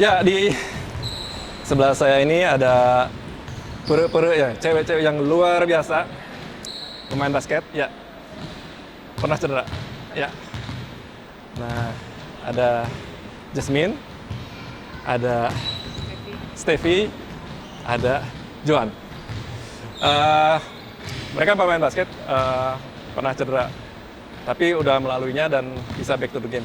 Ya, di sebelah saya ini ada pere-pere ya, cewek-cewek yang luar biasa. Pemain basket, ya. Pernah cedera, ya. Nah, ada Jasmine, ada Steffi, ada Joan. Mereka pemain basket, pernah cedera, tapi udah melaluinya dan bisa back to the game.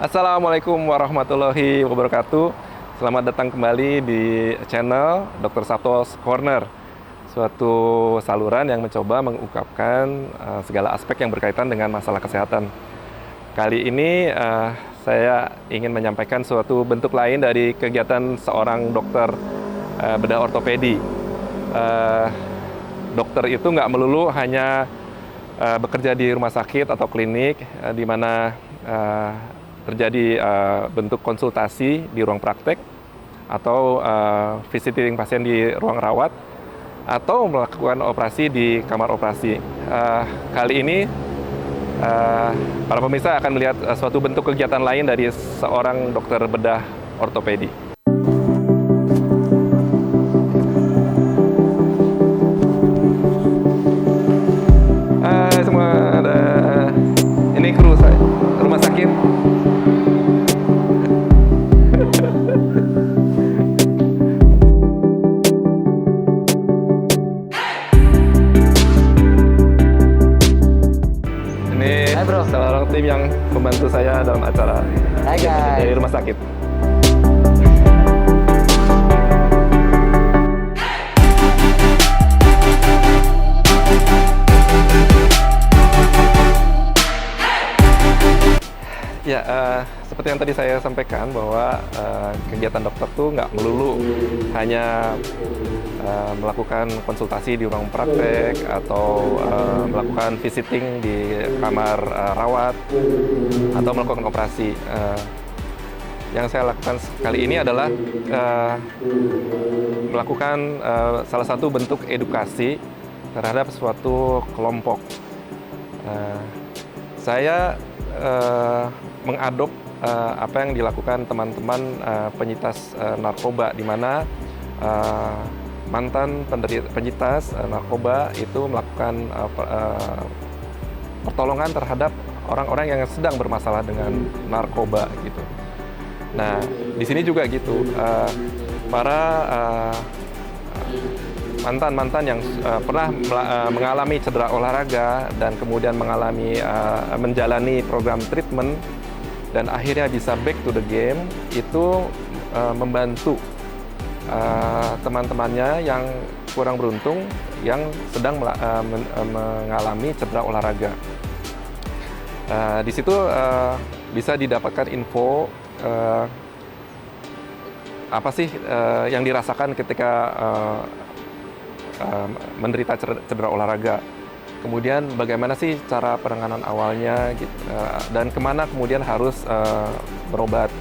Assalamualaikum warahmatullahi wabarakatuh. Selamat datang kembali di channel Dr. Sabto's Corner, suatu saluran yang mencoba mengungkapkan segala aspek yang berkaitan dengan masalah kesehatan. Kali ini saya ingin menyampaikan suatu bentuk lain dari kegiatan seorang dokter bedah ortopedi. Dokter itu nggak melulu hanya bekerja di rumah sakit atau klinik, di mana terjadi bentuk konsultasi di ruang praktek atau visiting pasien di ruang rawat atau melakukan operasi di kamar operasi. Kali ini para pemirsa akan melihat suatu bentuk kegiatan lain dari seorang dokter bedah ortopedi. Hai semua, ini kru saya, rumah sakit. Ini salah seorang tim yang membantu saya dalam acara dari rumah sakit. Ya, seperti yang tadi saya sampaikan bahwa kegiatan dokter tuh nggak melulu hanya melakukan konsultasi di ruang praktek atau melakukan visiting di kamar rawat atau melakukan operasi. Yang saya lakukan kali ini adalah melakukan salah satu bentuk edukasi terhadap suatu kelompok. Saya mengadop apa yang dilakukan teman-teman penyintas narkoba, di mana mantan penyintas narkoba itu melakukan pertolongan terhadap orang-orang yang sedang bermasalah dengan narkoba gitu. Nah, di sini juga gitu, para mantan-mantan yang pernah mengalami cedera olahraga dan kemudian menjalani program treatment dan akhirnya bisa back to the game, itu membantu teman-temannya yang kurang beruntung yang sedang mengalami cedera olahraga. Di situ bisa didapatkan info apa sih yang dirasakan ketika menderita cedera olahraga. Kemudian bagaimana sih cara penanganan awalnya gitu, dan kemana kemudian harus berobat.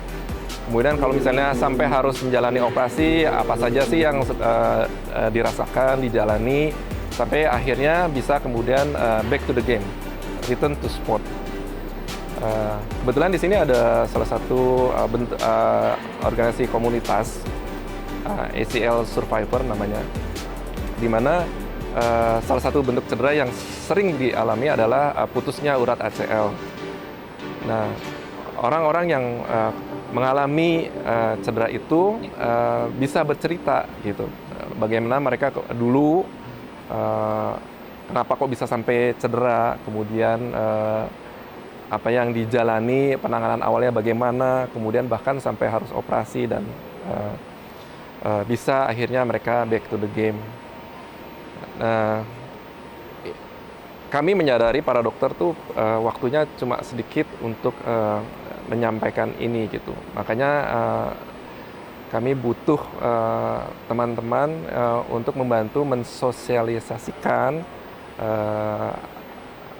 Kemudian kalau misalnya sampai harus menjalani operasi, apa saja sih yang dirasakan, dijalani, sampai akhirnya bisa kemudian back to the game, return to sport. Kebetulan di sini ada salah satu organisasi komunitas, ACL Survivor namanya, di mana salah satu bentuk cedera yang sering dialami adalah putusnya urat ACL. Nah, orang-orang yang mengalami cedera itu bisa bercerita gitu, bagaimana mereka dulu kenapa kok bisa sampai cedera, kemudian apa yang dijalani, penanganan awalnya bagaimana, kemudian bahkan sampai harus operasi dan bisa akhirnya mereka back to the game. Kami menyadari para dokter tuh waktunya cuma sedikit untuk menyampaikan ini gitu. Makanya kami butuh teman-teman untuk membantu mensosialisasikan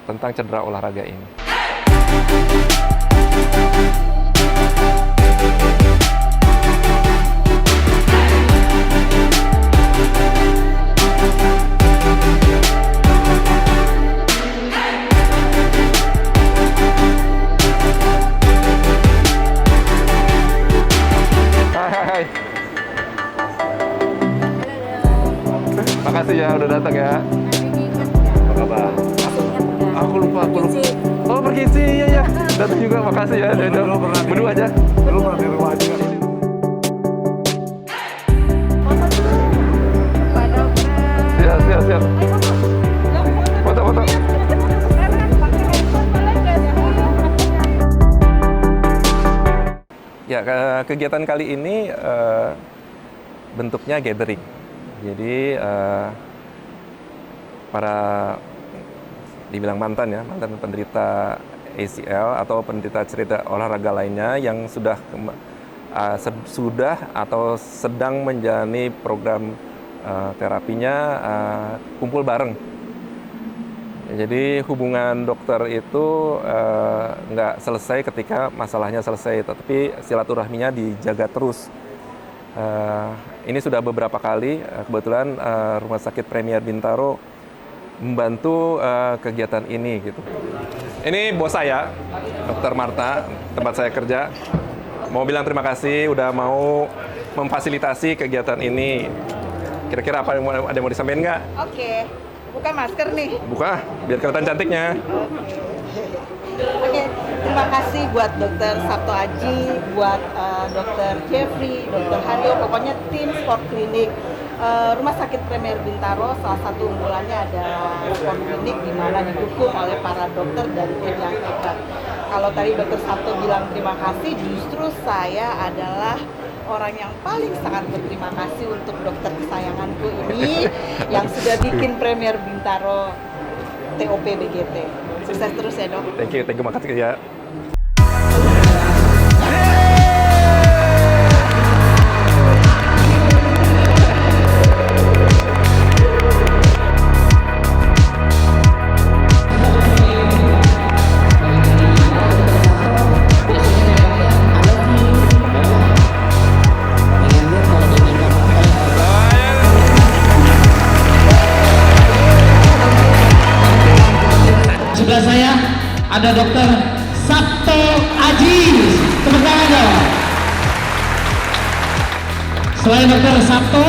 tentang cedera olahraga ini. Hai. Makasih ya udah datang ya. Apa kabar? Aku lupa. Oh, Perkisi, iya. Datang juga, makasih ya. Berdua aja. Dulu pernah di rumah juga. Siap. Foto. Ya, kegiatan kali ini bentuknya gathering. Jadi para dibilang mantan penderita ACL atau penderita cerita olahraga lainnya yang sudah atau sedang menjalani program terapinya kumpul bareng. Jadi hubungan dokter itu nggak selesai ketika masalahnya selesai, tetapi silaturahminya dijaga terus. Ini sudah beberapa kali, kebetulan Rumah Sakit Premier Bintaro membantu kegiatan ini gitu. Ini bos saya, Dr. Marta, tempat saya kerja. Mau bilang terima kasih udah mau memfasilitasi kegiatan ini. Kira-kira ada yang mau disampaikan nggak? Oke, buka masker nih. Buka, biar kelihatan cantiknya. Oke, terima kasih buat Dr. Sabto Aji, buat Dr. Jeffrey, Dr. Haryo, pokoknya tim Sport Clinic. Rumah Sakit Premier Bintaro salah satu unggulannya ada Sport Clinic di mana didukung oleh para dokter dari tim yang hebat. Kalau tadi Dr. Sabto bilang terima kasih, justru saya adalah orang yang paling sangat berterima kasih untuk dokter kesayanganku ini yang sudah bikin Premier Bintaro TOP BGT. Sukses terus ya, Dok. Thank you, makasih ya. Sebelah saya ada Dr. Sabto Aji. Tepuk tangan dong. Selain Dr. Sabto,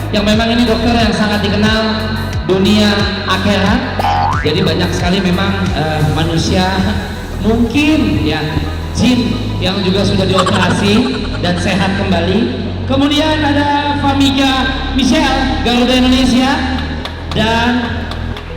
yang memang ini dokter yang sangat dikenal dunia akhirat. Jadi banyak sekali memang manusia mungkin ya jin yang juga sudah dioperasi dan sehat kembali. Kemudian ada Famika Michelle Garuda Indonesia dan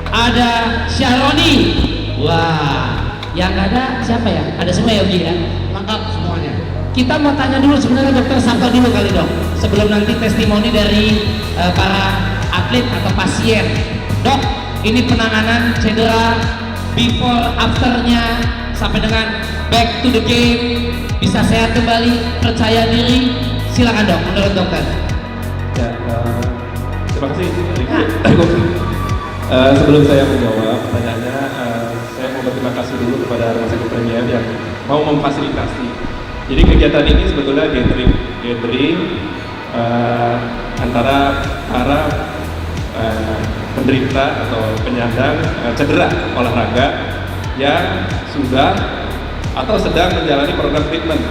ada Syahroni. Wah, yang ada siapa ya? Ada semua ya Uji ya? Lengkap semuanya. Kita mau tanya dulu sebenarnya Dokter Sabto dulu kali dok, sebelum nanti testimoni dari para atlet atau pasien. Dok, ini penanganan cedera, before afternya sampai dengan back to the game, bisa sehat kembali, percaya diri. Silakan dok, menurut dokter. Ya, terima kasih. Sebelum saya menjawab pertanyaannya, saya mau berterima kasih dulu kepada Rumah Sakit Premier yang mau memfasilitasi. Jadi kegiatan ini sebetulnya gathering antara para penderita atau penyandang cedera olahraga yang sudah atau sedang menjalani program treatment.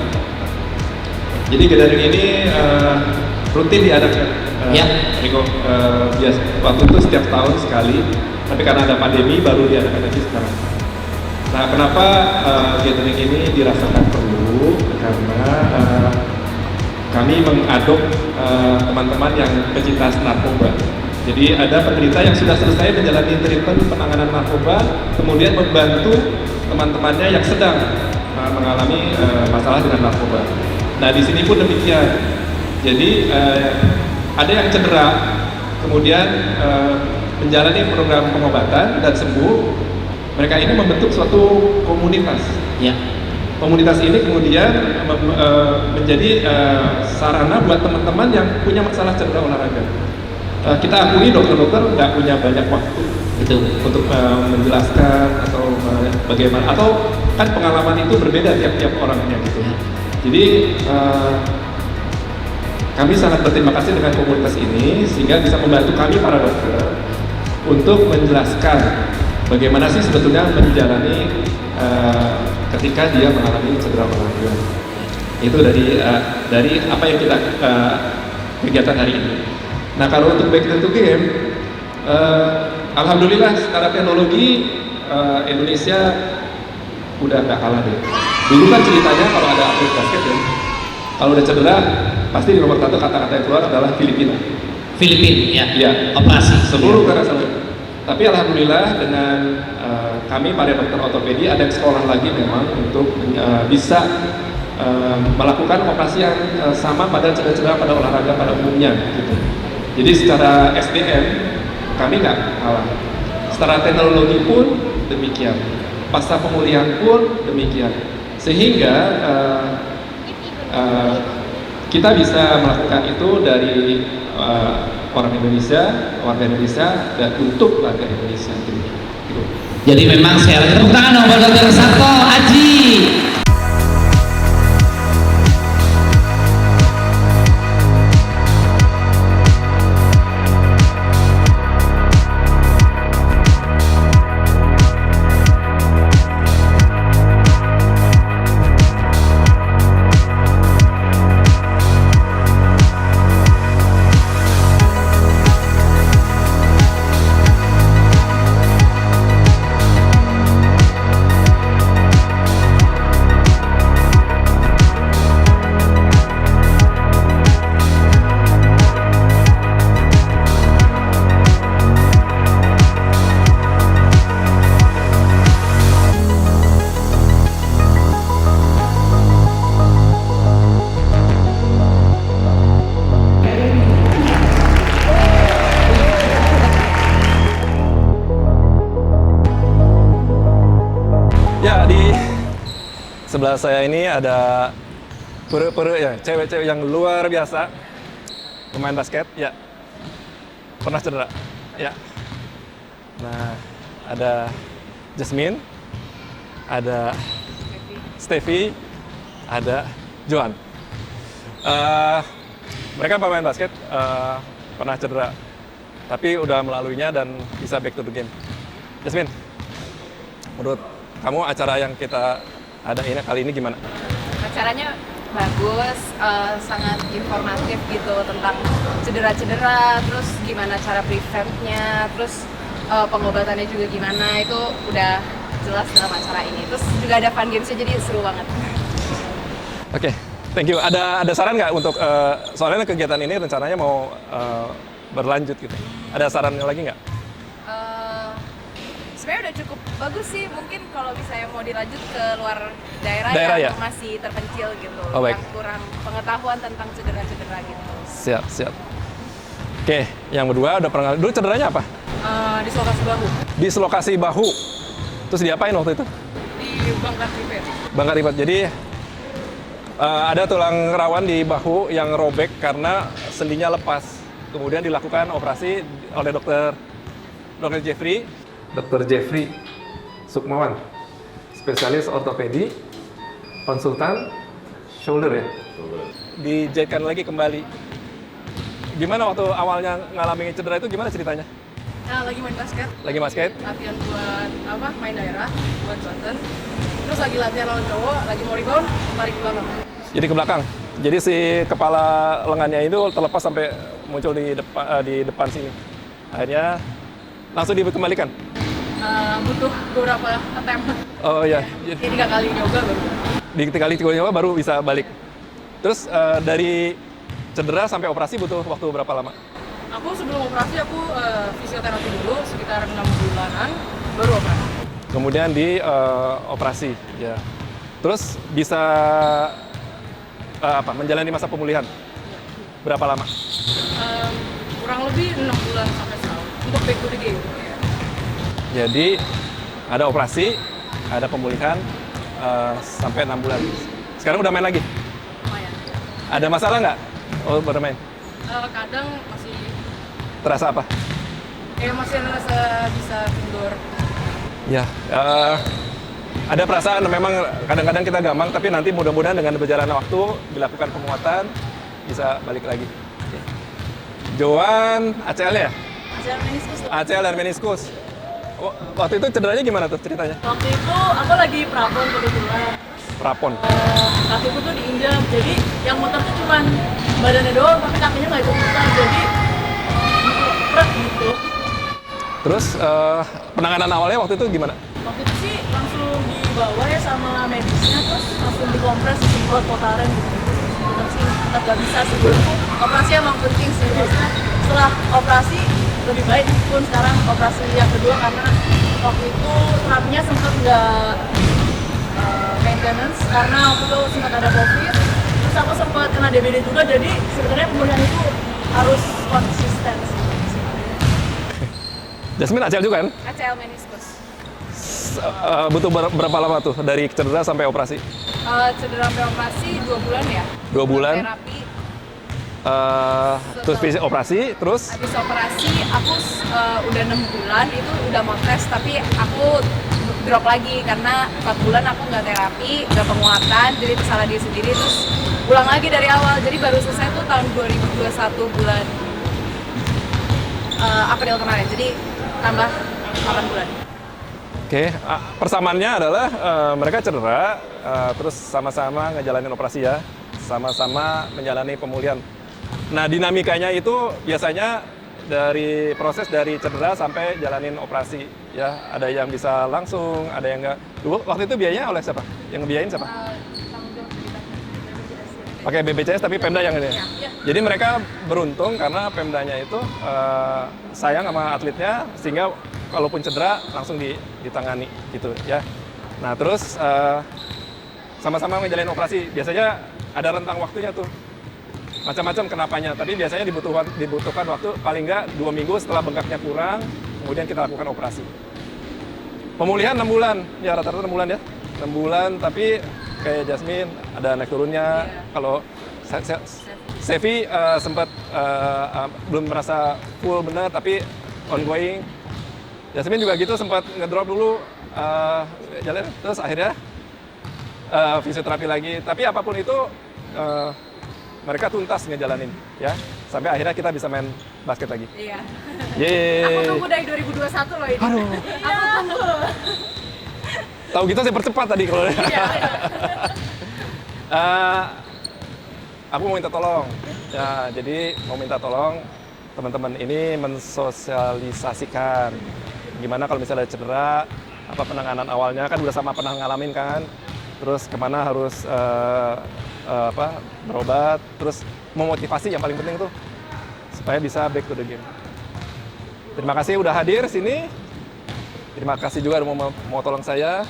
Jadi gathering ini rutin diadakan. Riko, biasa waktu itu setiap tahun sekali, tapi karena ada pandemi baru diadakan lagi sekarang. Nah, kenapa gathering ini dirasakan perlu? Karena kami mengadop teman-teman yang pecinta narkoba. Jadi ada penderita yang sudah selesai menjalani treatment penanganan narkoba, kemudian membantu teman-temannya yang sedang mengalami masalah dengan narkoba. Nah di sini pun demikian. Jadi ada yang cedera, kemudian menjalani program pengobatan dan sembuh. Mereka ini membentuk suatu komunitas. Ya. Komunitas ini kemudian menjadi sarana buat teman-teman yang punya masalah cedera olahraga. Kita akui dokter-dokter nggak punya banyak waktu untuk menjelaskan atau bagaimana, atau kan pengalaman itu berbeda tiap-tiap orangnya gitu. Jadi kami sangat berterima kasih dengan komunitas ini sehingga bisa membantu kami para dokter untuk menjelaskan bagaimana sih sebetulnya menjalani ketika dia mengalami cedera olahraga. Itu dari apa yang kita kegiatan hari ini. Nah kalau untuk back to game, alhamdulillah secara teknologi Indonesia udah nggak kalah deh. Dulu kan ceritanya kalau ada atlet basket ya, kalau udah cedera pasti di nomor satu kata-kata yang keluar adalah Filipina. Filipina, ya. Iya. Operasi. Seluruh karena satu. Tapi alhamdulillah dengan kami para dokter ortopedi ada yang sekolah lagi memang untuk bisa melakukan operasi yang sama pada cedera-cedera pada olahraga pada umumnya gitu. Jadi secara SDM kami nggak kalah. Secara teknologi pun demikian. Pasca pemulihan pun demikian. Sehingga kita bisa melakukan itu dari orang Indonesia, warga Indonesia, dan untuk warga Indonesia. Gitu. Jadi memang sekali lagi tepuk tangan buat Dr. Sabto Adji. Ya, di sebelah saya ini ada pere-pere ya, cewek-cewek yang luar biasa, pemain basket, ya, pernah cedera, ya. Nah, ada Jasmine, ada Steffi, ada Joan. Mereka pemain basket, pernah cedera, tapi udah melaluinya dan bisa back to the game. Jasmine, menurut kamu acara yang kita adain kali ini gimana? Acaranya bagus, sangat informatif gitu tentang cedera-cedera, terus gimana cara prevent-nya, terus pengobatannya juga gimana, itu udah jelas dalam acara ini. Terus juga ada fun games-nya, jadi seru banget. Oke, thank you. Ada saran nggak untuk, soalnya kegiatan ini rencananya mau berlanjut gitu. Ada sarannya lagi nggak? Sebenarnya udah cukup bagus sih, mungkin kalau misalnya mau dilanjut ke luar daerah ya? yang masih terpencil gitu, Oh, baik. yang kurang pengetahuan tentang cedera-cedera gitu. Siap. Oke, yang kedua udah pernah, dulu cederanya apa? Dislokasi bahu, Dislokasi bahu. Terus diapain waktu itu? di bangkat ribet. Bangkat lipat. Jadi ada tulang rawan di bahu yang robek karena sendinya lepas. Kemudian dilakukan operasi oleh Dr. Jeffrey Sukmawan, spesialis ortopedi, konsultan shoulder ya. Dijahitkan lagi kembali. Gimana waktu awalnya ngalamin cedera itu, gimana ceritanya? Nah, lagi main basket, Lagi basket? latihan buat main daerah buat Banten, terus lagi latihan lawan cowok, lagi mau rebound, tarik ke belakang. Jadi ke belakang. Jadi si kepala lengannya itu terlepas sampai muncul di depan sini. Akhirnya langsung dikembalikan. Butuh beberapa attempt. Oh iya. Jadi 3 kali nyoba baru. Di 3 kali nyoba baru bisa balik. Terus dari cedera sampai operasi butuh waktu berapa lama? Aku sebelum operasi aku fisioterapi dulu sekitar 6 bulanan, baru operasi. Kemudian di operasi, ya. Terus bisa menjalani masa pemulihan berapa lama? Kurang lebih 6 bulan sampai setahun untuk back to the game. Jadi ada operasi, ada pemulihan sampai 6 bulan. Sekarang udah main lagi? Lumayan. Ada masalah nggak? Oh, bermain. Kadang masih Terasa apa? masih ngerasa bisa kendor. Ya, ada perasaan memang kadang-kadang kita gampang, tapi nanti mudah-mudahan dengan berjalannya waktu, dilakukan penguatan, bisa balik lagi. Joan, ACL ya? ACL meniskus. ACL dan meniskus. Waktu itu cederanya gimana tuh ceritanya? Waktu itu aku lagi prapon kebetulan. Prapon. Kakiku tuh diinjak, jadi yang muter tuh cuman badannya doang, tapi kakinya nggak ikut muter, jadi berat gitu. Terus penanganan awalnya waktu itu gimana? Waktu itu sih langsung dibawa ya sama medisnya, terus langsung dikompres, disemprot potaren gitu. Tetap sih, tetap gak bisa sih. Operasi emang penting sih, maksudnya setelah operasi lebih baik pun sekarang operasi yang kedua karena waktu itu terapinya sempat nggak maintenance karena waktu itu sempat ada COVID, terus aku sempat kena DBD juga, jadi sebenarnya pemulihan itu harus konsisten sih. Jasmine ACL juga kan? ACL meniskus. Butuh berapa lama tuh dari cedera sampai operasi? Cedera sampai operasi 2 bulan ya. 2 bulan. Terapi. Terus operasi, terus Habis operasi aku udah 6 bulan itu udah mau tes, tapi aku drop lagi karena 4 bulan aku nggak terapi, nggak penguatan, jadi salah diri sendiri, terus ulang lagi dari awal. Jadi baru selesai tuh tahun 2021 bulan April kemarin, jadi tambah 8 bulan. Oke, persamaannya adalah mereka cedera, terus sama-sama ngejalanin operasi ya, sama-sama menjalani pemulihan. Nah, dinamikanya itu biasanya dari proses dari cedera sampai jalanin operasi ya. Ada yang bisa langsung, ada yang enggak. Dulu waktu itu biayanya oleh siapa? Yang ngebiayain siapa? Pakai BPJS tapi Pemda yang ini. Jadi mereka beruntung karena Pemdanya itu sayang sama atletnya sehingga kalaupun cedera langsung ditangani gitu ya. Nah, terus sama-sama ngejalanin operasi. Biasanya ada rentang waktunya tuh. Macam-macam kenapanya, tapi biasanya dibutuhkan waktu paling nggak 2 minggu setelah bengkaknya kurang, kemudian kita lakukan operasi. Pemulihan 6 bulan, ya rata-rata 6 bulan ya. 6 bulan, tapi kayak Jasmine ada naik turunnya. Kalau Sevi sempat belum merasa full benar, tapi ongoing. Jasmine juga gitu, sempat ngedrop dulu jalan, terus akhirnya fisioterapi lagi. Tapi apapun itu mereka tuntas ngejalanin ya, sampai akhirnya kita bisa main basket lagi. Iya. Yeay. Aku tunggu dari 2021 loh ini. Aduh. Aku tunggu. Tahu gitu saya percepat tadi kalau. Iya. Aku mau minta tolong. Ya, jadi mau minta tolong teman-teman ini mensosialisasikan gimana kalau misalnya cedera, apa penanganan awalnya, kan udah sama pernah ngalamin kan. Terus kemana harus berobat, terus memotivasi yang paling penting tuh supaya bisa back to the game. Terima kasih udah hadir sini. Terima kasih juga udah mau tolong saya.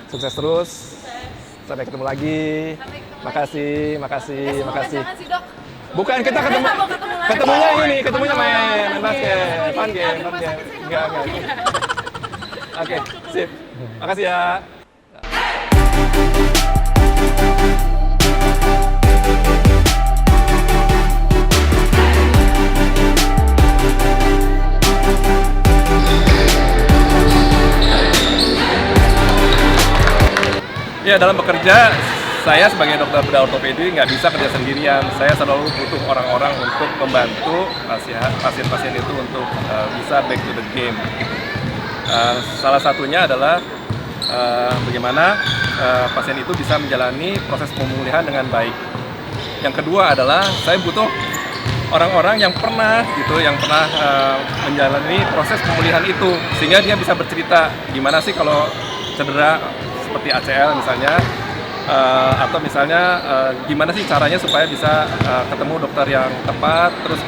Sukses terus. Sampai ketemu lagi. Makasih. Jangan sih, Dok. Bukan, kita ketemu. Ketemunya ini, ketemunya main basket, fun game. Enggak. Oke, sip. Makasih ya. Ya, dalam bekerja, saya sebagai dokter bedah ortopedi nggak bisa kerja sendirian. Saya selalu butuh orang-orang untuk membantu pasien-pasien itu untuk bisa back to the game. Salah satunya adalah bagaimana pasien itu bisa menjalani proses pemulihan dengan baik. Yang kedua adalah saya butuh orang-orang yang pernah menjalani proses pemulihan itu, sehingga dia bisa bercerita gimana sih kalau cedera seperti ACL misalnya, atau misalnya gimana sih caranya supaya bisa ketemu dokter yang tepat, terus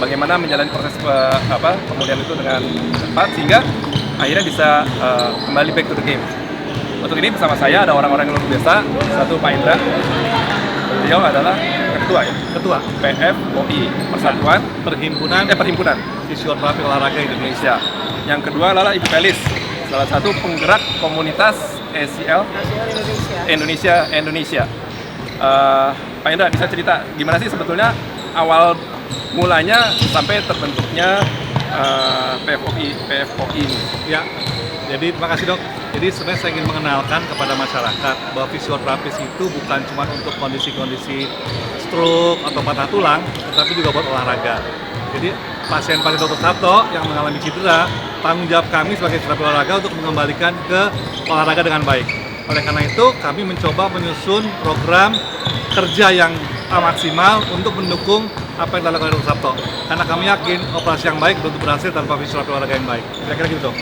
bagaimana menjalani proses pemulihan itu dengan cepat sehingga akhirnya bisa kembali back to the game. Untuk ini bersama saya ada orang-orang yang luar biasa. Satu Pak Indra, beliau adalah ketua PFOI, Persatuan Perhimpunan Fisioterapi Olahraga Indonesia. Yang kedua adalah Ibu Felis, salah satu penggerak komunitas ACL Indonesia. Pak Indra bisa cerita gimana sih sebetulnya awal mulanya sampai terbentuknya PFOI ini? Ya, jadi terima kasih dok. Jadi sebenarnya saya ingin mengenalkan kepada masyarakat bahwa fisioterapis itu bukan cuma untuk kondisi-kondisi stroke atau patah tulang, tetapi juga buat olahraga. Jadi pasien-pasien Dr. Sabto yang mengalami cedera, tanggung jawab kami sebagai terapi olahraga untuk mengembalikan ke olahraga dengan baik. Oleh karena itu, kami mencoba menyusun program kerja yang maksimal untuk mendukung apa yang dilakukan Dr. Sabto. Karena kami yakin operasi yang baik belum berhasil tanpa fisioterapi olahraga yang baik. Kira-kira gitu dong.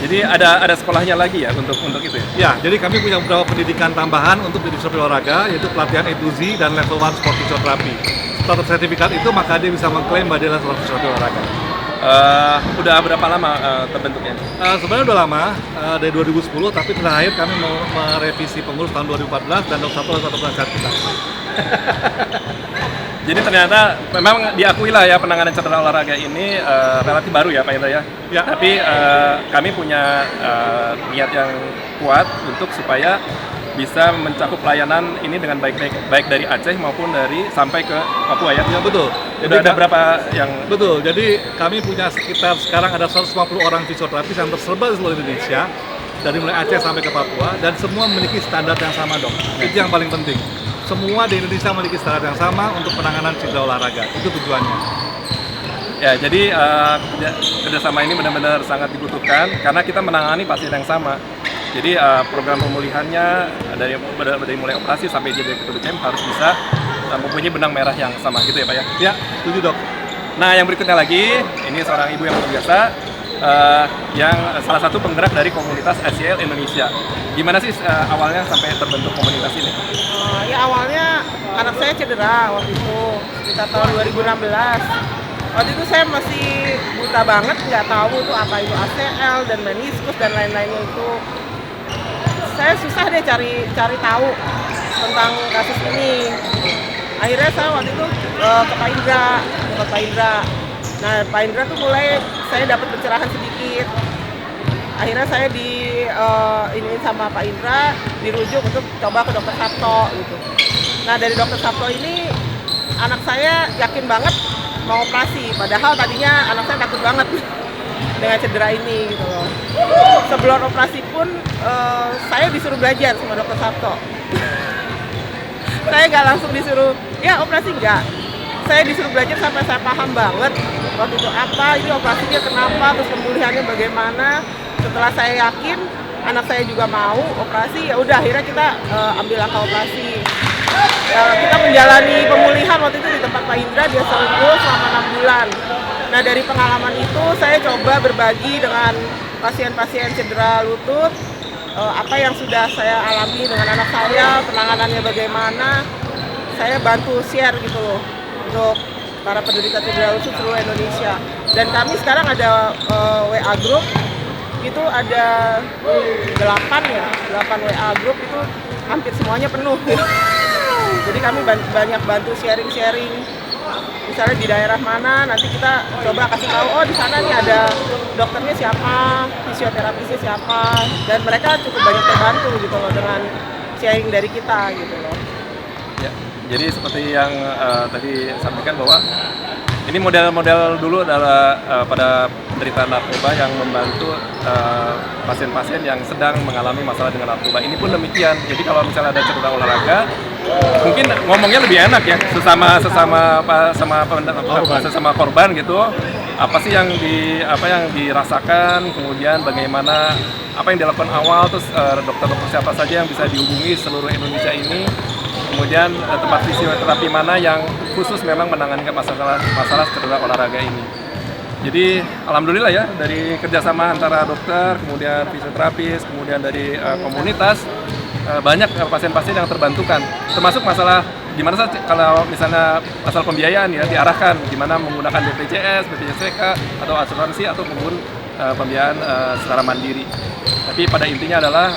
Jadi ada sekolahnya lagi ya untuk itu ya? Ya, jadi kami punya beberapa pendidikan tambahan untuk menjadi fisioterapi olahraga, yaitu pelatihan A2Z dan level 1 sport fisioterapi. Setelah sertifikat itu, maka dia bisa mengklaim bahwa dia adalah seorang fisioterapi olahraga. Udah berapa lama terbentuknya? Sebenarnya udah lama, dari 2010, tapi terakhir kami mau merevisi pengurus tahun 2014 dan Dr. Sabto adalah satu penasihat kita. Jadi ternyata memang diakui lah ya penanganan cedera olahraga ini relatif baru ya Pak Indra ya. Ya. Tapi kami punya niat yang kuat untuk supaya bisa mencakup pelayanan ini dengan baik dari Aceh maupun sampai ke Papua ya. Ya betul. Jadi ada berapa yang betul. Jadi kami punya sekitar sekarang ada 150 orang fisioterapis yang tersebar di seluruh Indonesia dari mulai Aceh sampai ke Papua dan semua memiliki standar yang sama dok. Itu yang paling penting. Semua di Indonesia memiliki standar yang sama untuk penanganan cedera olahraga. Itu tujuannya. Ya, jadi kerjasama ini benar-benar sangat dibutuhkan karena kita menangani pasien yang sama. Jadi program pemulihannya dari mulai operasi sampai dia ke camp harus bisa mempunyai benang merah yang sama gitu ya Pak ya? Ya, setuju dok. Nah yang berikutnya lagi, ini seorang ibu yang luar biasa, yang salah satu penggerak dari komunitas ACL Indonesia. Gimana sih awalnya sampai terbentuk komunitas ini? Ya awalnya anak saya cedera waktu itu sekitar tahun 2016. Waktu itu saya masih buta banget, nggak tahu tuh apa itu ACL dan meniskus dan lain-lainnya itu. Saya susah deh cari tahu tentang kasus ini. Akhirnya saya waktu itu ke Pak Indra. Nah Pak Indra tuh mulai saya dapat pencerahan sedikit. Akhirnya saya ini sama Pak Indra dirujuk untuk coba ke Dr. Sabto gitu. Nah dari Dr. Sabto ini anak saya yakin banget mau operasi, padahal tadinya anak saya takut banget dengan cedera ini gitu loh. Sebelum operasi pun saya disuruh belajar sama Dr. Sabto. Saya nggak langsung disuruh ya operasi enggak. Saya disuruh belajar sampai saya paham banget waktu itu apa ini operasinya kenapa, terus pemulihannya bagaimana. Setelah saya yakin anak saya juga mau operasi, ya udah akhirnya kita ambil langkah operasi. Kita menjalani pemulihan waktu itu di tempat Pak Indra di Assalamualaikum selama 6 bulan. Nah dari pengalaman itu saya coba berbagi dengan pasien-pasien cedera lutut apa yang sudah saya alami dengan anak saya, penanganannya bagaimana. Saya bantu share gitu loh untuk para penderita cedera lutut seluruh Indonesia. Dan kami sekarang ada WA group, itu ada 8 WA group, itu hampir semuanya penuh. Jadi kami banyak bantu sharing-sharing. Misalnya di daerah mana, nanti kita coba kasih tahu, oh di sana nih ada dokternya siapa, fisioterapisnya siapa, dan mereka cukup banyak terbantu gitu loh dengan sharing dari kita gitu loh. Ya, jadi seperti yang tadi sampaikan bahwa ini model-model dulu adalah pada penderita narkoba yang membantu pasien-pasien yang sedang mengalami masalah dengan narkoba. Ini pun demikian. Jadi kalau misalnya ada cedera olahraga, mungkin ngomongnya lebih enak ya sesama korban gitu. Apa sih yang dirasakan, kemudian bagaimana apa yang dilakukan awal, terus dokter-dokter siapa saja yang bisa dihubungi seluruh Indonesia ini. Kemudian tempat fisioterapi mana yang khusus memang menangani masalah cedera olahraga ini. Jadi alhamdulillah ya dari kerjasama antara dokter, kemudian fisioterapis, kemudian dari komunitas, banyak pasien-pasien yang terbantukan, termasuk masalah gimana sih kalau misalnya masalah pembiayaan ya diarahkan gimana menggunakan BPJS, BPJS atau asuransi atau maupun pembiayaan secara mandiri. Tapi pada intinya adalah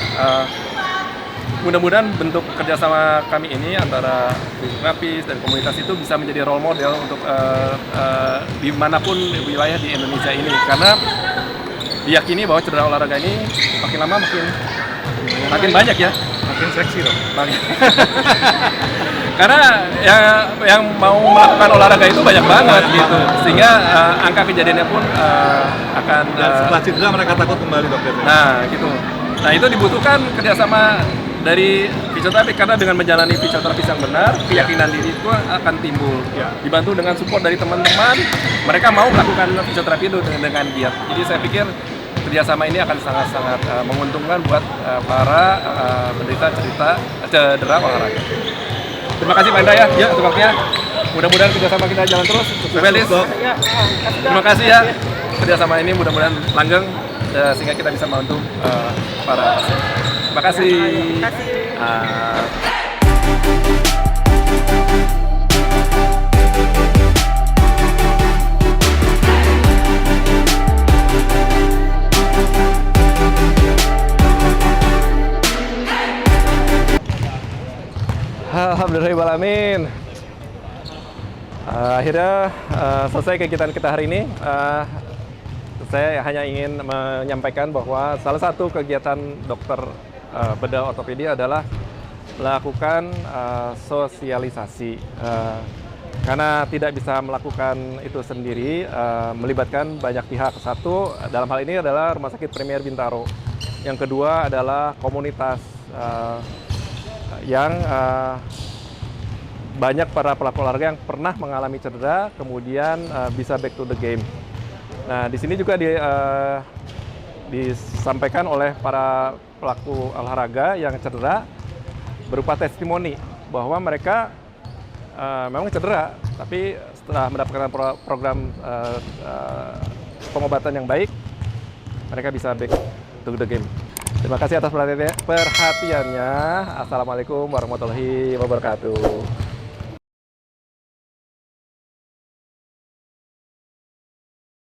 mudah-mudahan bentuk kerjasama kami ini antara fisioterapis dan komunitas itu bisa menjadi role model untuk dimanapun wilayah di Indonesia ini, karena diyakini bahwa cedera olahraga ini makin lama makin banyak ya, Makin seksi dong. karena yang mau melakukan olahraga itu banyak banget gitu, sehingga angka kejadiannya pun akan Dan setelah cedera mereka takut kembali dokter. nah itu dibutuhkan kerjasama dari fisioterapi, karena dengan menjalani fisioterapi yang benar, keyakinan diri itu akan timbul. Dibantu dengan support dari teman-teman, mereka mau melakukan fisioterapi itu dengan giat. Jadi saya pikir kerjasama ini akan sangat-sangat menguntungkan buat para penderita cedera olahraga. Terima kasih Pak Indra ya untuk waktunya. Mudah-mudahan kerjasama kita jalan terus. Belis, terima kasih ya. Kerjasama ini mudah-mudahan langgeng sehingga kita bisa membantu para pasien. Terima kasih. Terima kasih. Alhamdulillahirrahmanirrahim. Akhirnya selesai kegiatan kita hari ini. Saya hanya ingin menyampaikan bahwa salah satu kegiatan dokter bedah ortopedi adalah melakukan sosialisasi. Karena tidak bisa melakukan itu sendiri, melibatkan banyak pihak. Satu, dalam hal ini adalah Rumah Sakit Premier Bintaro. Yang kedua adalah komunitas yang banyak para pelaku olahraga yang pernah mengalami cedera, kemudian bisa back to the game. Nah, di sini juga disampaikan oleh para pelaku olahraga yang cedera berupa testimoni bahwa mereka memang cedera, tapi setelah mendapatkan program pengobatan yang baik, mereka bisa back to the game. Terima kasih atas perhatiannya. Assalamualaikum warahmatullahi wabarakatuh.